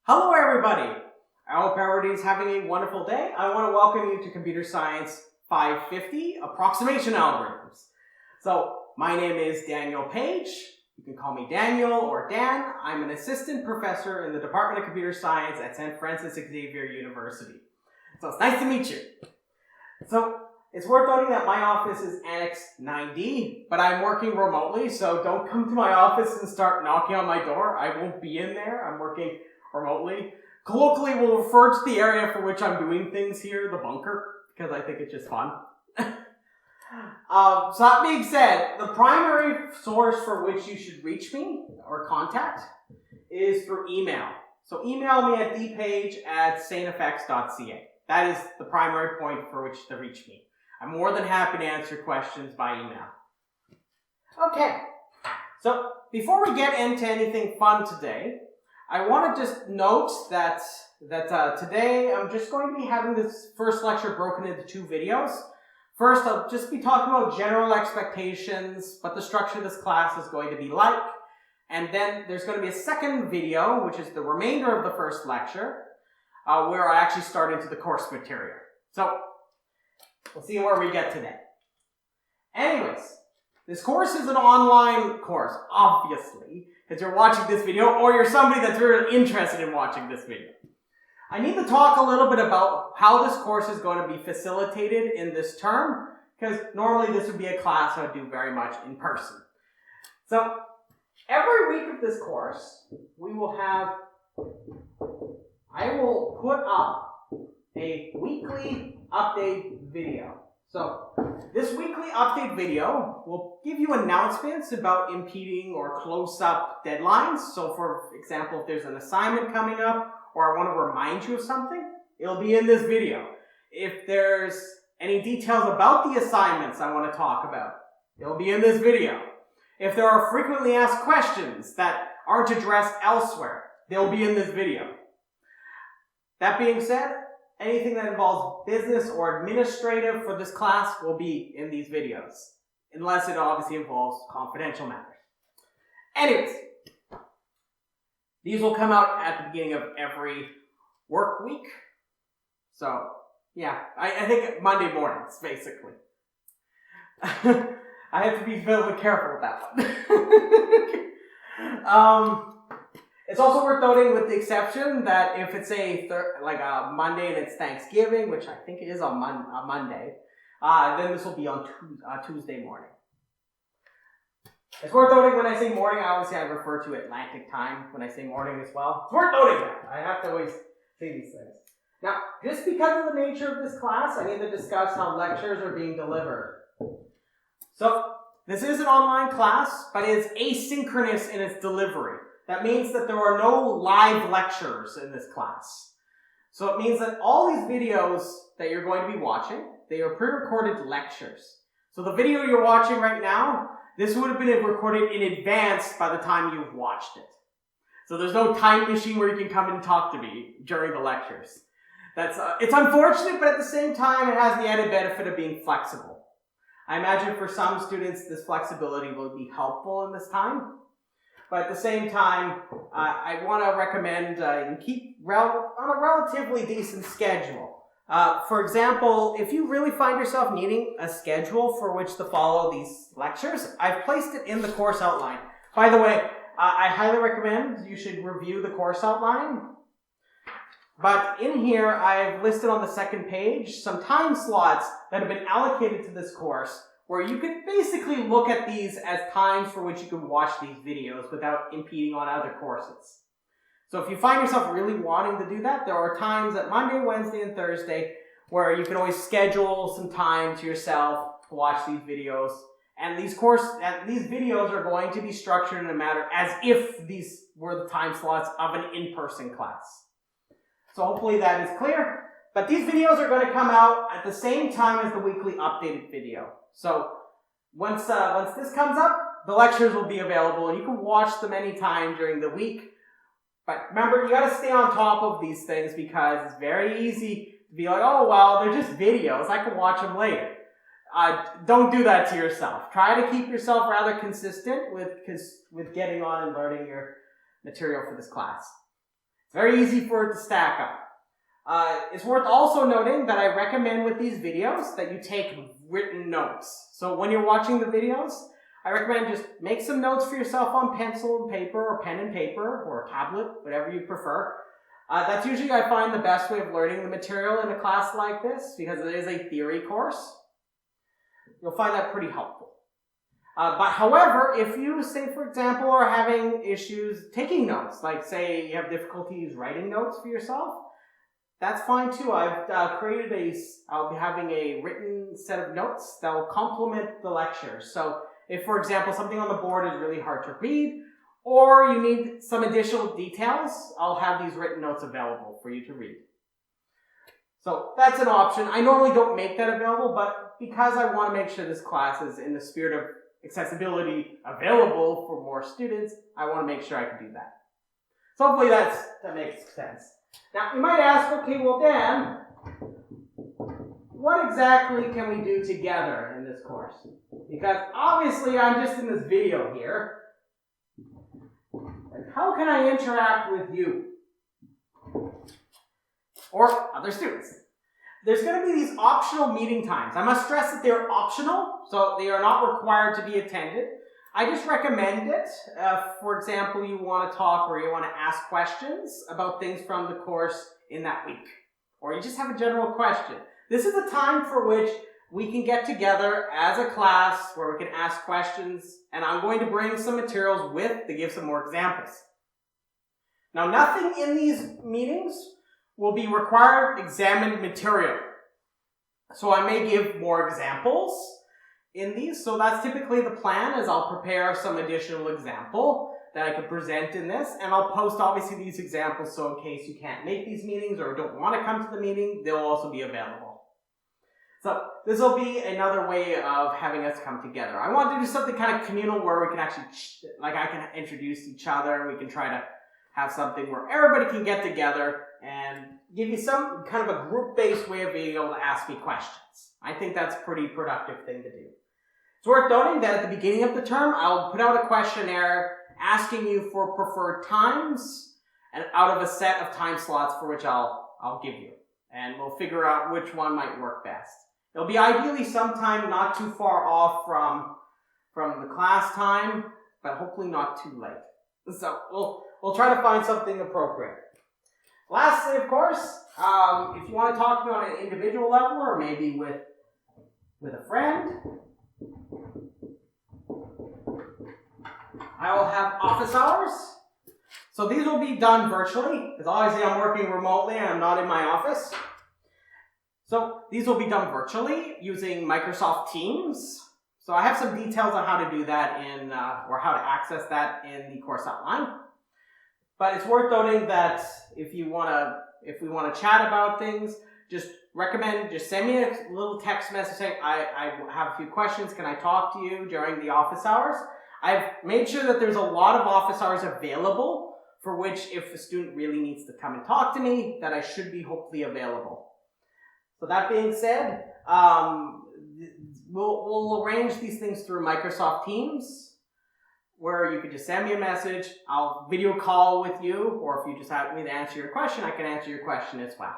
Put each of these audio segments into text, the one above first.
Hello everybody! I hope everybody's having a wonderful day. I want to welcome you to Computer Science 550 Approximation Algorithms. So, my name is Daniel Page. You can call me Daniel or Dan. I'm an assistant professor in the Department of Computer Science at St. Francis Xavier University. So it's nice to meet you. So, it's worth noting that my office is Annex 9D, but I'm working remotely, so don't come to my office and start knocking on my door. I won't be in there. I'm working remotely. Colloquially, we'll refer to the area for which I'm doing things here, the bunker, because I think it's just fun. So that being said, the primary source for which you should reach me or contact is through email. So email me at dpage@stfx.ca. That is the primary point for which to reach me. I'm more than happy to answer questions by email. Okay, so before we get into anything fun today, I want to just note that today I'm just going to be having this first lecture broken into two videos. First, I'll just be talking about general expectations, what the structure of this class is going to be like. And then there's going to be a second video, which is the remainder of the first lecture, where I actually start into the course material. So, we'll see where we get today. Anyways, this course is an online course, obviously, because you're watching this video, or you're somebody that's really interested in watching this video. I need to talk a little bit about how this course is going to be facilitated in this term, because normally this would be a class I would do very much in person. So, every week of this course, I will put up a weekly update video. So, this weekly update video will give you announcements about impeding or close-up deadlines. So, for example, if there's an assignment coming up, or I want to remind you of something, it'll be in this video. If there's any details about the assignments I want to talk about, it'll be in this video. If there are frequently asked questions that aren't addressed elsewhere, they'll be in this video. That being said, anything that involves business or administrative for this class will be in these videos, unless it obviously involves confidential matters. Anyways, these will come out at the beginning of every work week. So, yeah, I think Monday mornings, basically. I have to be a little bit careful with that one. It's also worth noting, with the exception that if it's a Monday and it's Thanksgiving, which I think it is on Monday, then this will be on Tuesday morning. It's worth noting when I say morning, obviously I refer to Atlantic time when I say morning as well. It's worth noting that. I have to always say these things. Now, just because of the nature of this class, I need to discuss how lectures are being delivered. So, this is an online class, but it is asynchronous in its delivery. That means that there are no live lectures in this class. So it means that all these videos that you're going to be watching, they are pre-recorded lectures. So the video you're watching right now, this would have been recorded in advance by the time you've watched it. So there's no time machine where you can come and talk to me during the lectures. It's unfortunate, but at the same time, it has the added benefit of being flexible. I imagine for some students, this flexibility will be helpful in this time. But at the same time, I want to recommend you keep on a relatively decent schedule. For example, if you really find yourself needing a schedule for which to follow these lectures, I've placed it in the course outline. By the way, I highly recommend you should review the course outline. But in here, I've listed on the second page some time slots that have been allocated to this course, where you can basically look at these as times for which you can watch these videos without impeding on other courses. So if you find yourself really wanting to do that, there are times at Monday, Wednesday, and Thursday where you can always schedule some time to yourself to watch these videos. And these videos are going to be structured in a manner as if these were the time slots of an in-person class. So hopefully that is clear. But these videos are going to come out at the same time as the weekly updated video. So once this comes up, the lectures will be available and you can watch them anytime during the week. But remember, you got to stay on top of these things because it's very easy to be like, oh, well, they're just videos. I can watch them later. Don't do that to yourself. Try to keep yourself rather consistent with getting on and learning your material for this class. It's very easy for it to stack up. It's worth also noting that I recommend with these videos that you take written notes. So when you're watching the videos, I recommend just make some notes for yourself on pencil and paper or pen and paper or a tablet, whatever you prefer. That's usually, I find, the best way of learning the material in a class like this because it is a theory course. You'll find that pretty helpful. But however, if you, say for example, are having issues taking notes, like say you have difficulties writing notes for yourself, that's fine too. I'll be having a written set of notes that will complement the lecture. So if, for example, something on the board is really hard to read, or you need some additional details, I'll have these written notes available for you to read. So that's an option. I normally don't make that available, but because I want to make sure this class is in the spirit of accessibility available for more students, I want to make sure I can do that. So hopefully that makes sense. Now, you might ask, okay, well, Dan, what exactly can we do together in this course? Because obviously I'm just in this video here. And how can I interact with you? Or other students? There's going to be these optional meeting times. I must stress that they're optional, so they are not required to be attended. I just recommend it. For example, you want to talk or you want to ask questions about things from the course in that week. Or you just have a general question. This is a time for which we can get together as a class where we can ask questions, and I'm going to bring some materials to give some more examples. Now, nothing in these meetings will be required examined material. So I may give more examples in these. So that's typically the plan, is I'll prepare some additional example that I could present in this, and I'll post obviously these examples so in case you can't make these meetings or don't want to come to the meeting, they'll also be available. So this will be another way of having us come together. I want to do something kind of communal where we can actually, like I can introduce each other and we can try to have something where everybody can get together and give you some kind of a group-based way of being able to ask me questions. I think that's a pretty productive thing to do. It's worth noting that at the beginning of the term, I'll put out a questionnaire asking you for preferred times and out of a set of time slots for which I'll give you. And we'll figure out which one might work best. It'll be ideally sometime not too far off from the class time, but hopefully not too late. So we'll try to find something appropriate. Lastly, of course, if you want to talk to me on an individual level or maybe with a friend, I will have office hours. So these will be done virtually, because obviously I'm working remotely and I'm not in my office. So these will be done virtually using Microsoft Teams. So I have some details on how to do that or how to access that in the course outline. But it's worth noting that if we want to chat about things, just send me a little text message saying, I have a few questions, can I talk to you during the office hours? I've made sure that there's a lot of office hours available for which if a student really needs to come and talk to me, that I should be hopefully available. So that being said, we'll arrange these things through Microsoft Teams, where you could just send me a message, I'll video call with you, or if you just have me to answer your question, I can answer your question as well.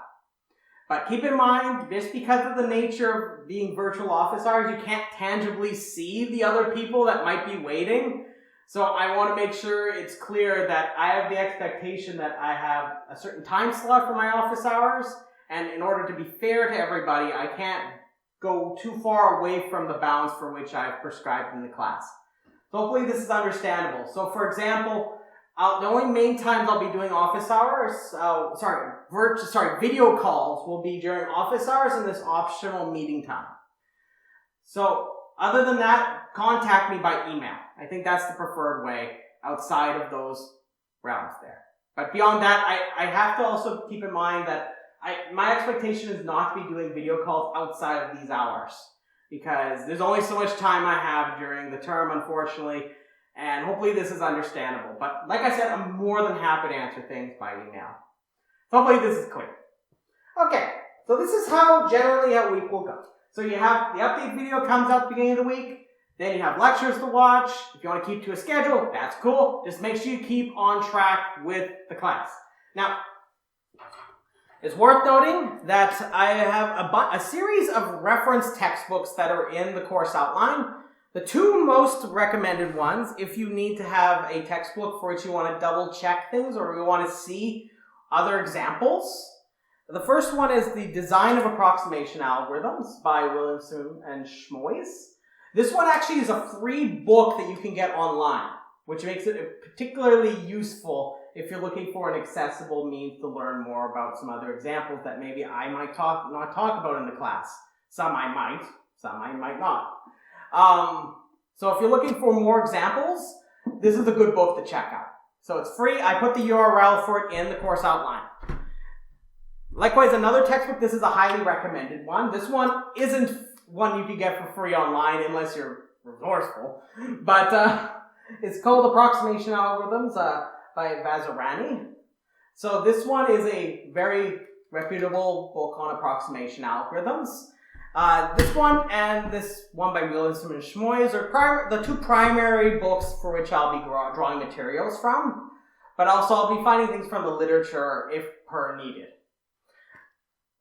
But keep in mind, just because of the nature of being virtual office hours, you can't tangibly see the other people that might be waiting. So I want to make sure it's clear that I have the expectation that I have a certain time slot for my office hours, and in order to be fair to everybody, I can't go too far away from the bounds for which I've prescribed in the class. So hopefully this is understandable. So for example, the only main times I'll be doing office hours, video calls will be during office hours and this optional meeting time. So other than that, contact me by email. I think that's the preferred way outside of those realms there. But beyond that, I have to also keep in mind that my expectation is not to be doing video calls outside of these hours, because there's only so much time I have during the term, unfortunately, and hopefully this is understandable. But like I said, I'm more than happy to answer things by email. So hopefully this is clear. Okay, so this is generally how a week will go. So you have the update video comes out at the beginning of the week, then you have lectures to watch. If you want to keep to a schedule, that's cool. Just make sure you keep on track with the class. Now, it's worth noting that I have a series of reference textbooks that are in the course outline. The two most recommended ones, if you need to have a textbook for which you want to double check things or you want to see other examples. The first one is The Design of Approximation Algorithms by Williamson and Schmoys. This one actually is a free book that you can get online, which makes it particularly useful if you're looking for an accessible means to learn more about some other examples that maybe I might not talk about in the class. Some I might, some I might not. So if you're looking for more examples, this is a good book to check out. So it's free. I put the URL for it in the course outline. Likewise, another textbook, this is a highly recommended one. This one isn't one you can get for free online unless you're resourceful. But it's called Approximation Algorithms by Vazirani. So this one is a very reputable book on approximation algorithms. This one and this one by Williamson and Schmoys are the two primary books for which I'll be drawing materials from, but also I'll be finding things from the literature if per needed.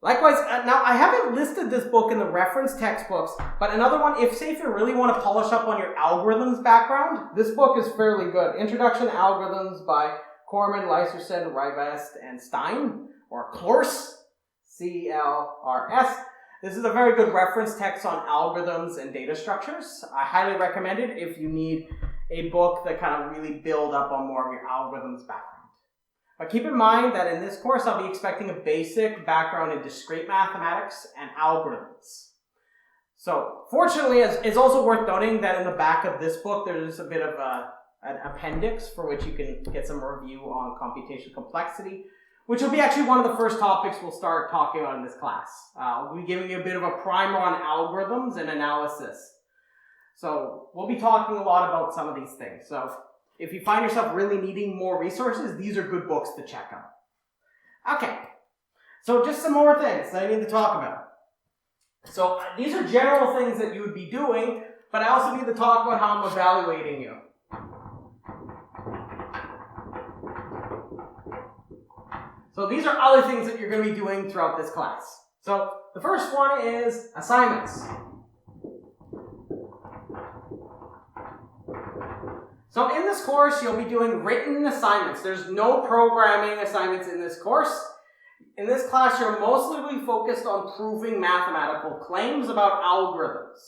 Likewise, now I haven't listed this book in the reference textbooks, but another one, if you really want to polish up on your algorithms background, this book is fairly good. Introduction to Algorithms by Corman, Leiserson, Rivest, and Stein, or CLORS, C-L-R-S. This is a very good reference text on algorithms and data structures. I highly recommend it if you need a book that kind of really build up on more of your algorithms background. But keep in mind that in this course, I'll be expecting a basic background in discrete mathematics and algorithms. So fortunately, it's also worth noting that in the back of this book, there's a bit of an appendix for which you can get some review on computational complexity, which will be actually one of the first topics we'll start talking about in this class. We'll be giving you a bit of a primer on algorithms and analysis. So we'll be talking a lot about some of these things. So if you find yourself really needing more resources, these are good books to check out. Okay, so just some more things that I need to talk about. So these are general things that you would be doing, but I also need to talk about how I'm evaluating you. So these are other things that you're going to be doing throughout this class. So the first one is assignments. So in this course, you'll be doing written assignments. There's no programming assignments in this course. In this class, you're mostly focused on proving mathematical claims about algorithms.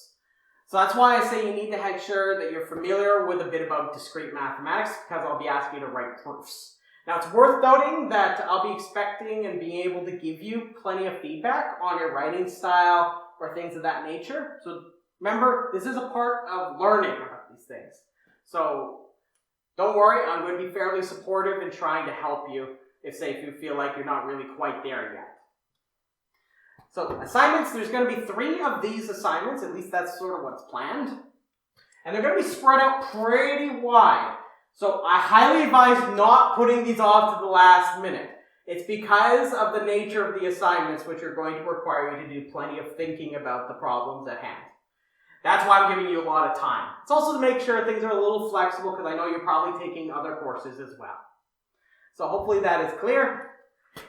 So that's why I say you need to make sure that you're familiar with a bit about discrete mathematics, because I'll be asking you to write proofs. Now, it's worth noting that I'll be expecting and being able to give you plenty of feedback on your writing style or things of that nature. So remember, this is a part of learning about these things. So don't worry, I'm going to be fairly supportive in trying to help you if you feel like you're not really quite there yet. So assignments, there's going to be 3 of these assignments, at least that's sort of what's planned. And they're going to be spread out pretty wide. So I highly advise not putting these off to the last minute. It's because of the nature of the assignments which are going to require you to do plenty of thinking about the problems at hand. That's why I'm giving you a lot of time. It's also to make sure things are a little flexible because I know you're probably taking other courses as well. So hopefully that is clear.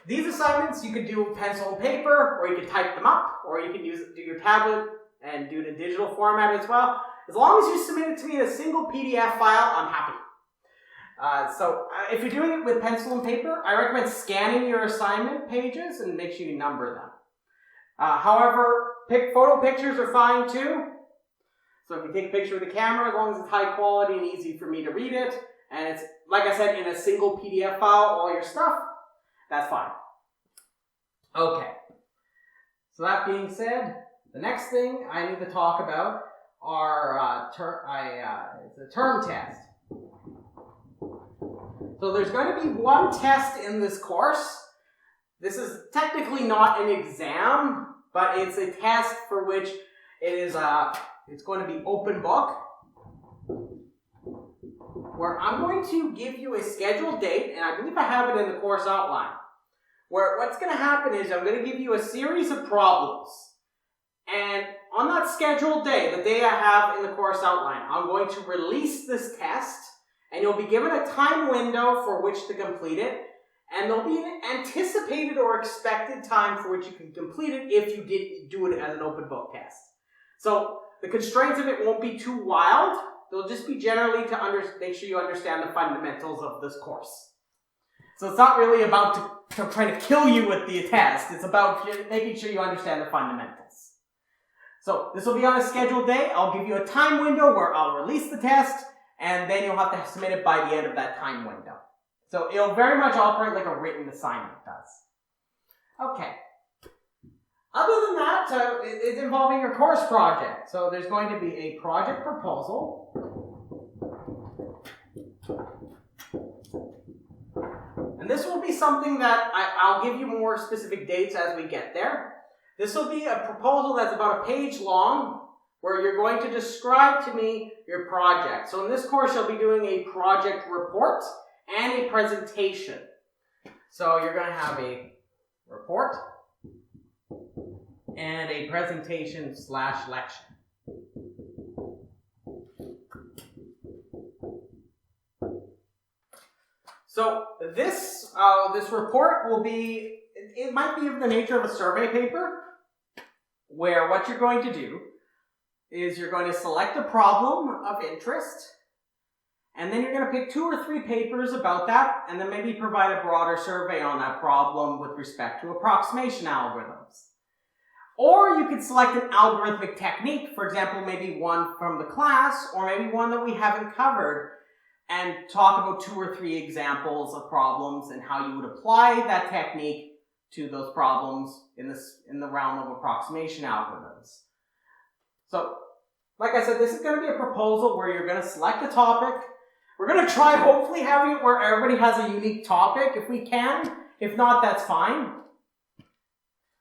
These assignments you can do with pencil and paper, or you can type them up, or you can do your tablet and do it in digital format as well. As long as you submit it to me in a single PDF file, I'm happy. If you're doing it with pencil and paper, I recommend scanning your assignment pages and make sure you number them. However, photo pictures are fine too. So if you take a picture with the camera, as long as it's high quality and easy for me to read it, and it's, like I said, in a single PDF file, all your stuff, that's fine. Okay. So that being said, the next thing I need to talk about are the term test. So there's going to be one test in this course. This is technically not an exam, but it's a test for which it is it's going to be open book, where I'm going to give you a scheduled date, and I believe I have it in the course outline, where what's going to happen is I'm going to give you a series of problems, and on that scheduled day, the day I have in the course outline, I'm going to release this test, and you'll be given a time window for which to complete it, And there'll be an anticipated or expected time for which you can complete it if you did do it as an open book test. So the constraints of it won't be too wild. They'll just be generally to make sure you understand the fundamentals of this course. So it's not really about trying to kill you with the test. It's about making sure you understand the fundamentals. So this will be on a scheduled day. I'll give you a time window where I'll release the test, and then you'll have to submit it by the end of that time window. So it'll very much operate like a written assignment does. Okay. Other than that, it's involving your course project. So there's going to be a project proposal. And this will be something that I'll give you more specific dates as we get there. This will be a proposal that's about a page long, where you're going to describe to me your project. So in this course, you'll be doing a project report and a presentation. So you're going to have a report and a presentation / lecture. So this report will be, it might be of the nature of a survey paper, where what you're going to do is you're going to select a problem of interest, and then you're going to pick 2 or 3 papers about that, and then maybe provide a broader survey on that problem with respect to approximation algorithms. Or you could select an algorithmic technique, for example, maybe one from the class, or maybe one that we haven't covered, and talk about 2 or 3 examples of problems and how you would apply that technique to those problems in the realm of approximation algorithms. So, like I said, this is going to be a proposal where you're going to select a topic. We're going to try hopefully having it where everybody has a unique topic if we can. If not, that's fine.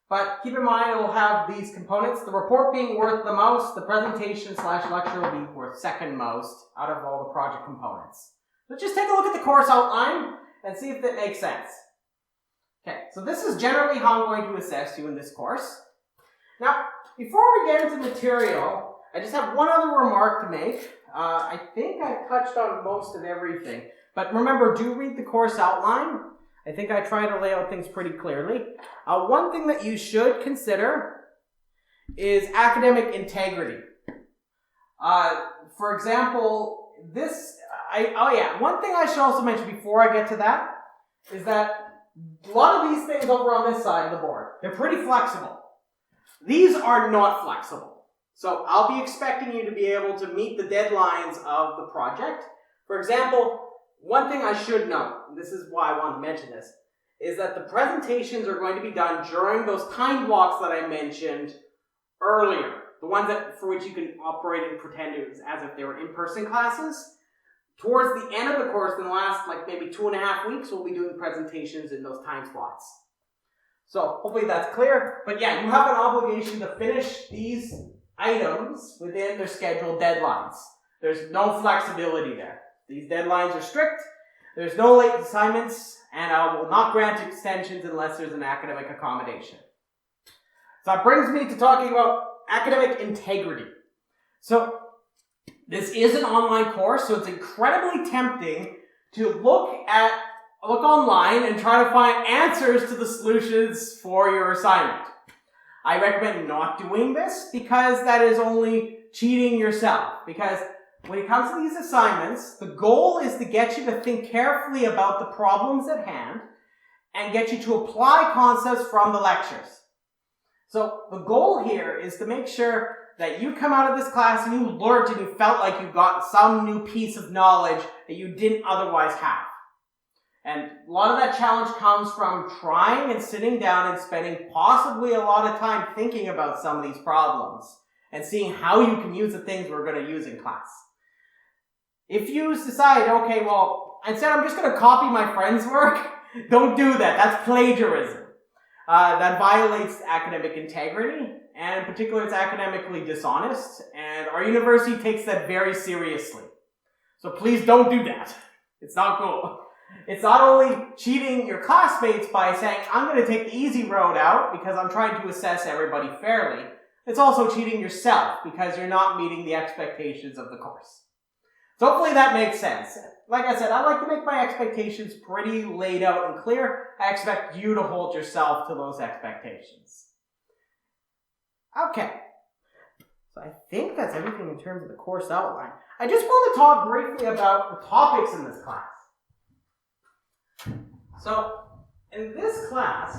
But keep in mind it will have these components, the report being worth the most, the presentation / lecture will be worth second most out of all the project components. So just take a look at the course outline and see if that makes sense. Okay, so this is generally how I'm going to assess you in this course. Now, before we get into material, I just have one other remark to make. I think I've touched on most of everything. But remember, do read the course outline. I think I try to lay out things pretty clearly. One thing that you should consider is academic integrity. For example, one thing I should also mention before I get to that is that a lot of these things over on this side of the board, they're pretty flexible. These are not flexible. So I'll be expecting you to be able to meet the deadlines of the project. For example, one thing I should note, and this is why I wanted to mention this, is that the presentations are going to be done during those time blocks that I mentioned earlier. The ones for which you can operate and pretend it was as if they were in-person classes. Towards the end of the course, in the last maybe 2.5 weeks, we'll be doing presentations in those time slots. So hopefully that's clear. But yeah, you have an obligation to finish these items within their scheduled deadlines. There's no flexibility there. These deadlines are strict. There's no late assignments, and I will not grant extensions unless there's an academic accommodation. So that brings me to talking about academic integrity. So this is an online course, so it's incredibly tempting to look online and try to find answers to the solutions for your assignment. I recommend not doing this because that is only cheating yourself. Because when it comes to these assignments, the goal is to get you to think carefully about the problems at hand and get you to apply concepts from the lectures. So the goal here is to make sure that you come out of this class and you learned and you felt like you got some new piece of knowledge that you didn't otherwise have. And a lot of that challenge comes from trying and sitting down and spending possibly a lot of time thinking about some of these problems and seeing how you can use the things we're going to use in class. If you decide, okay, well, instead I'm just going to copy my friend's work, don't do that. That's plagiarism. That violates academic integrity, and in particular, it's academically dishonest, and our university takes that very seriously. So please don't do that. It's not cool. It's not only cheating your classmates by saying, I'm going to take the easy road out because I'm trying to assess everybody fairly. It's also cheating yourself because you're not meeting the expectations of the course. So hopefully that makes sense. like I said, I like to make my expectations pretty laid out and clear. I expect you to hold yourself to those expectations. Okay. So I think that's everything in terms of the course outline. I just want to talk briefly about the topics in this class. So, in this class,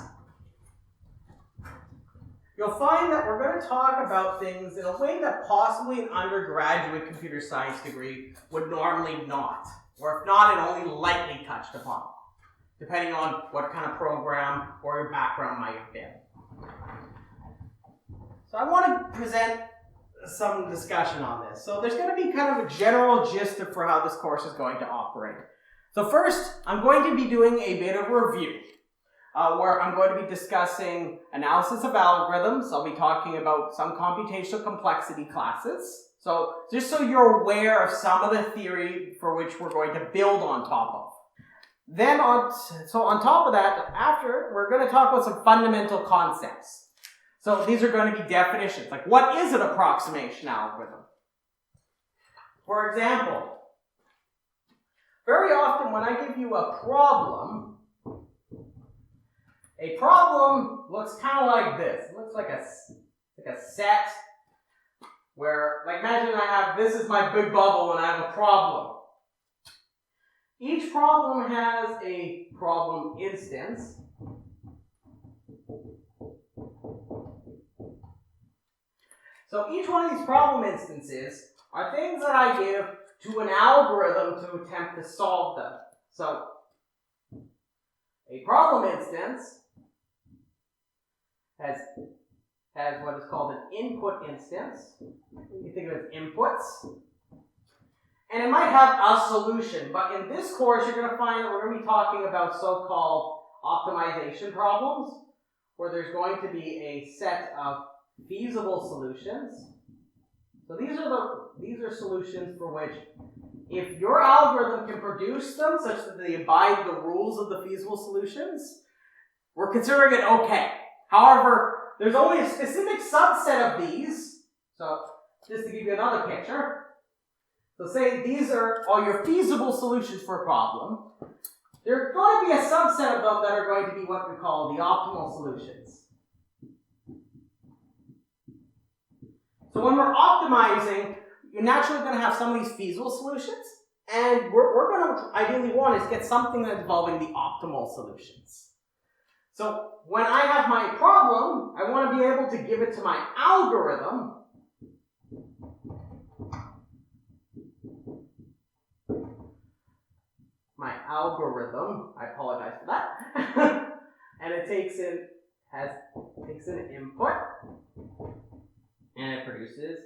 you'll find that we're going to talk about things in a way that possibly an undergraduate computer science degree would normally not. Or if not, it only lightly touched upon, depending on what kind of program or your background might have been. So I want to present some discussion on this. So there's going to be kind of a general gist for how this course is going to operate. So first, I'm going to be doing a bit of a review, where I'm going to be discussing analysis of algorithms. I'll be talking about some computational complexity classes. So just so you're aware of some of the theory for which we're going to build on top of. Then on top of that, after, we're going to talk about some fundamental concepts. So these are going to be definitions, like what is an approximation algorithm? For example, very often when I give you a problem looks kind of like this. It looks like a set where, like imagine this is my big bubble and I have a problem. Each problem has a problem instance. So each one of these problem instances are things that I give to an algorithm to attempt to solve them. So a problem instance has what is called an input instance. You think of it as inputs. And it might have a solution, but in this course you're going to find that we're going to be talking about so-called optimization problems, where there's going to be a set of feasible solutions. So these are solutions for which, if your algorithm can produce them such that they abide the rules of the feasible solutions, we're considering it okay. However, there's only a specific subset of these. So just to give you another picture, so say these are all your feasible solutions for a problem. There are going to be a subset of them that are going to be what we call the optimal solutions. So when we're optimizing, you're naturally going to have some of these feasible solutions, and we're going to ideally want is get something that's involving the optimal solutions. So when I have my problem, I want to be able to give it to my algorithm. I apologize for that. And it takes in input, and it produces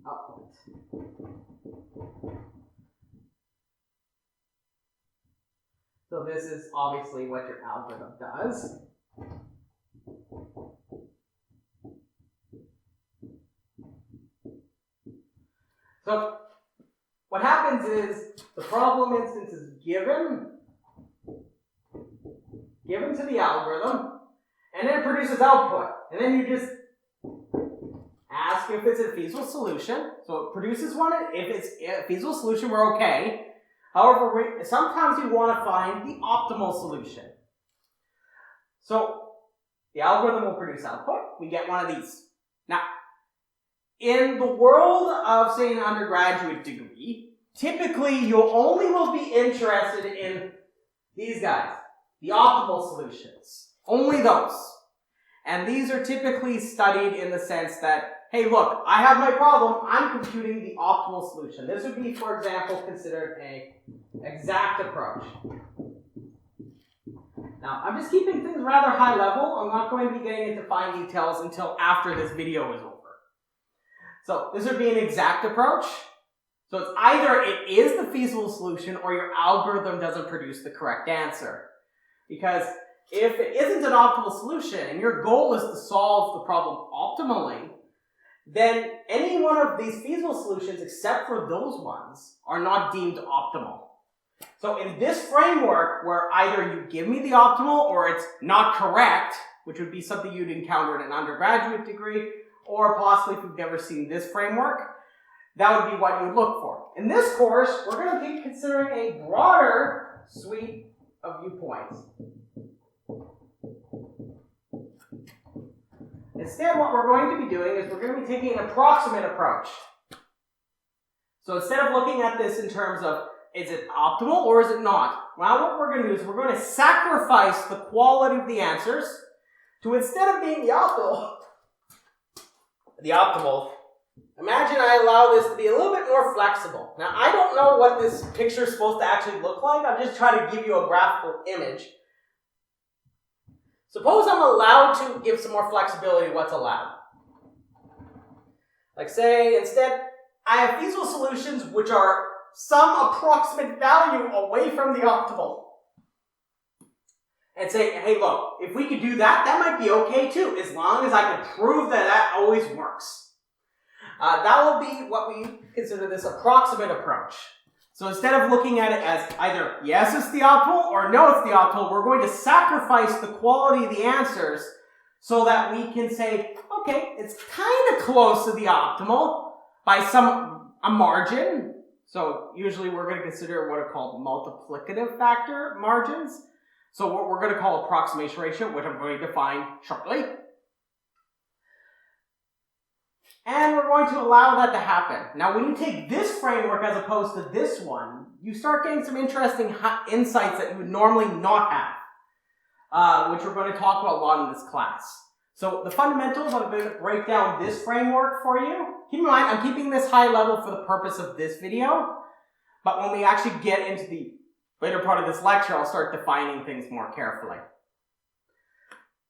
output. So this is obviously what your algorithm does. So what happens is the problem instance is given to the algorithm, and then it produces output. And then you just ask if it's a feasible solution. So it produces one. If it's a feasible solution, we're okay. However, sometimes we want to find the optimal solution. So the algorithm will produce output. We get one of these. Now, in the world of, say, an undergraduate degree, typically you only will be interested in these guys, the optimal solutions. Only those. And these are typically studied in the sense that, hey, look, I have my problem, I'm computing the optimal solution. This would be, for example, considered an exact approach. Now, I'm just keeping things rather high level. I'm not going to be getting into fine details until after this video is over. So this would be an exact approach. So it's either it is the feasible solution or your algorithm doesn't produce the correct answer. Because if it isn't an optimal solution and your goal is to solve the problem optimally, then any one of these feasible solutions, except for those ones, are not deemed optimal. So in this framework, where either you give me the optimal or it's not correct, which would be something you'd encounter in an undergraduate degree, or possibly if you've never seen this framework, that would be what you would look for. In this course, we're going to be considering a broader suite of viewpoints. Instead, what we're going to be doing is we're going to be taking an approximate approach. So instead of looking at this in terms of, is it optimal or is it not? Well, what we're going to do is we're going to sacrifice the quality of the answers to, instead of being the optimal, imagine I allow this to be a little bit more flexible. Now, I don't know what this picture is supposed to actually look like. I'm just trying to give you a graphical image. Suppose I'm allowed to give some more flexibility to what's allowed. Like say, instead, I have feasible solutions which are some approximate value away from the optimal. And say, hey look, if we could do that, that might be okay too, as long as I can prove that that always works. That will be what we consider this approximate approach. So instead of looking at it as either yes, it's the optimal, or no, it's the optimal, we're going to sacrifice the quality of the answers so that we can say, okay, it's kind of close to the optimal by a margin. So usually we're going to consider what are called multiplicative factor margins. So what we're going to call approximation ratio, which I'm going to define shortly. And we're going to allow that to happen. Now, when you take this framework as opposed to this one, you start getting some interesting insights that you would normally not have, which we're going to talk about a lot in this class. So the fundamentals, I'm going to break down this framework for you. Keep in mind, I'm keeping this high level for the purpose of this video, but when we actually get into the later part of this lecture, I'll start defining things more carefully.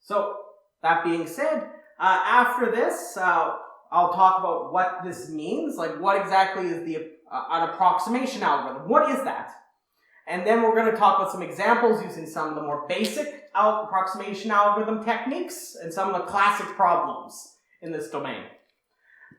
So, that being said, after this, I'll talk about what this means, like what exactly is an approximation algorithm. What is that? And then we're going to talk about some examples using some of the more basic approximation algorithm techniques and some of the classic problems in this domain.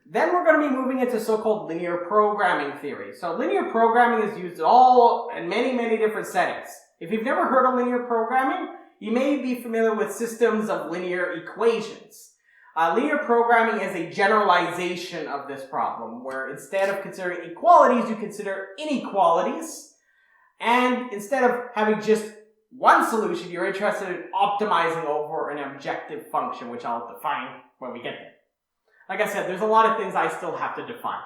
Then we're going to be moving into so-called linear programming theory. So linear programming is used in many different settings. If you've never heard of linear programming, you may be familiar with systems of linear equations. Linear programming is a generalization of this problem, where instead of considering equalities, you consider inequalities. And instead of having just one solution, you're interested in optimizing over an objective function, which I'll define when we get there. Like I said, there's a lot of things I still have to define.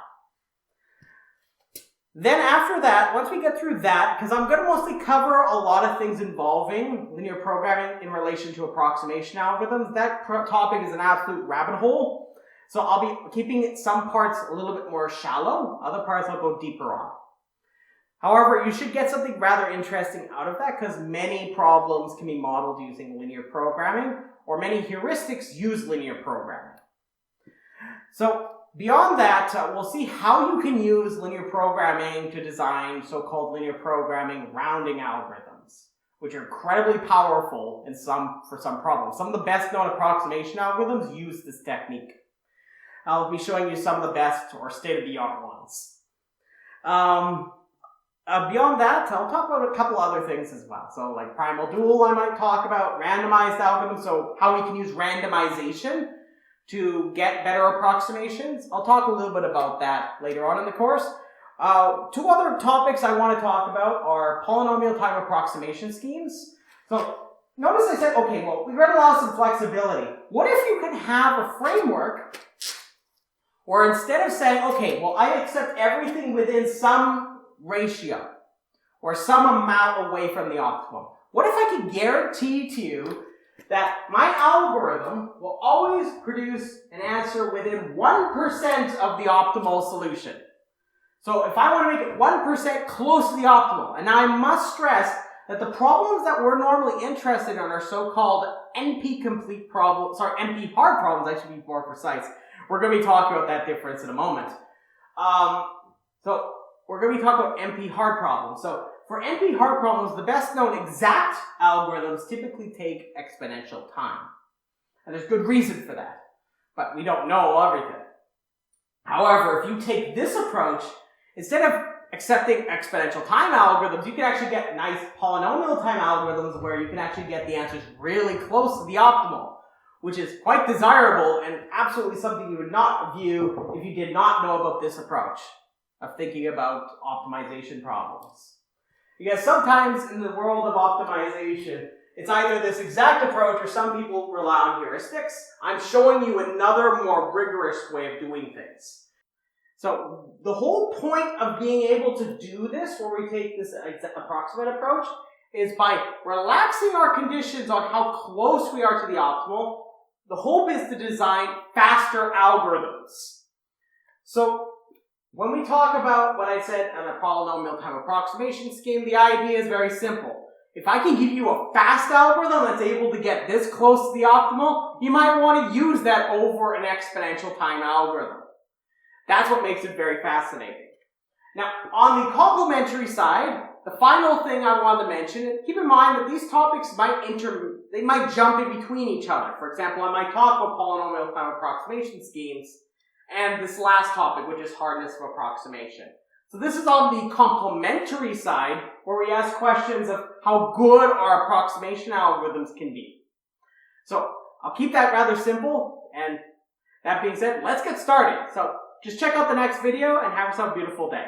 Then after that, once we get through that, because I'm going to mostly cover a lot of things involving linear programming in relation to approximation algorithms, that topic is an absolute rabbit hole. So I'll be keeping some parts a little bit more shallow, other parts I'll go deeper on. However, you should get something rather interesting out of that, because many problems can be modeled using linear programming, or many heuristics use linear programming. So beyond that, we'll see how you can use linear programming to design so-called linear programming rounding algorithms, which are incredibly powerful for some problems. Some of the best known approximation algorithms use this technique. I'll be showing you some of the best or state-of-the-art ones. Beyond that, I'll talk about a couple other things as well. So like primal dual I might talk about, randomized algorithms, so how we can use randomization to get better approximations. I'll talk a little bit about that later on in the course. Two other topics I want to talk about are polynomial time approximation schemes. So notice I said, okay, well, we're going to allow some flexibility. What if you can have a framework where instead of saying, okay, well, I accept everything within some ratio or some amount away from the optimum. What if I could guarantee to you that my algorithm will always produce an answer within 1% of the optimal solution? So if I want to make it 1% close to the optimal, and now I must stress that the problems that we're normally interested in are so-called NP-complete problems, NP-hard problems, I should be more precise. We're going to be talking about that difference in a moment. So we're going to be talking about NP-hard problems. So for NP-hard problems, the best known exact algorithms typically take exponential time. And there's good reason for that. But we don't know everything. However, if you take this approach, instead of accepting exponential time algorithms, you can actually get nice polynomial time algorithms where you can actually get the answers really close to the optimal. which is quite desirable and absolutely something you would not view if you did not know about this approach of thinking about optimization problems. Because sometimes in the world of optimization, it's either this exact approach or some people rely on heuristics. I'm showing you another more rigorous way of doing things. So the whole point of being able to do this, where we take this approximate approach, is by relaxing our conditions on how close we are to the optimal. The hope is to design faster algorithms. So when we talk about what I said on a polynomial time approximation scheme, the idea is very simple. If I can give you a fast algorithm that's able to get this close to the optimal, you might want to use that over an exponential time algorithm. That's what makes it very fascinating. Now, on the complementary side, the final thing I wanted to mention, keep in mind that these topics might jump in between each other. For example, I might talk about polynomial time approximation schemes and this last topic, which is hardness of approximation. So this is on the complementary side, where we ask questions of how good our approximation algorithms can be. So I'll keep that rather simple, and that being said, let's get started. So just check out the next video and have yourself a beautiful day.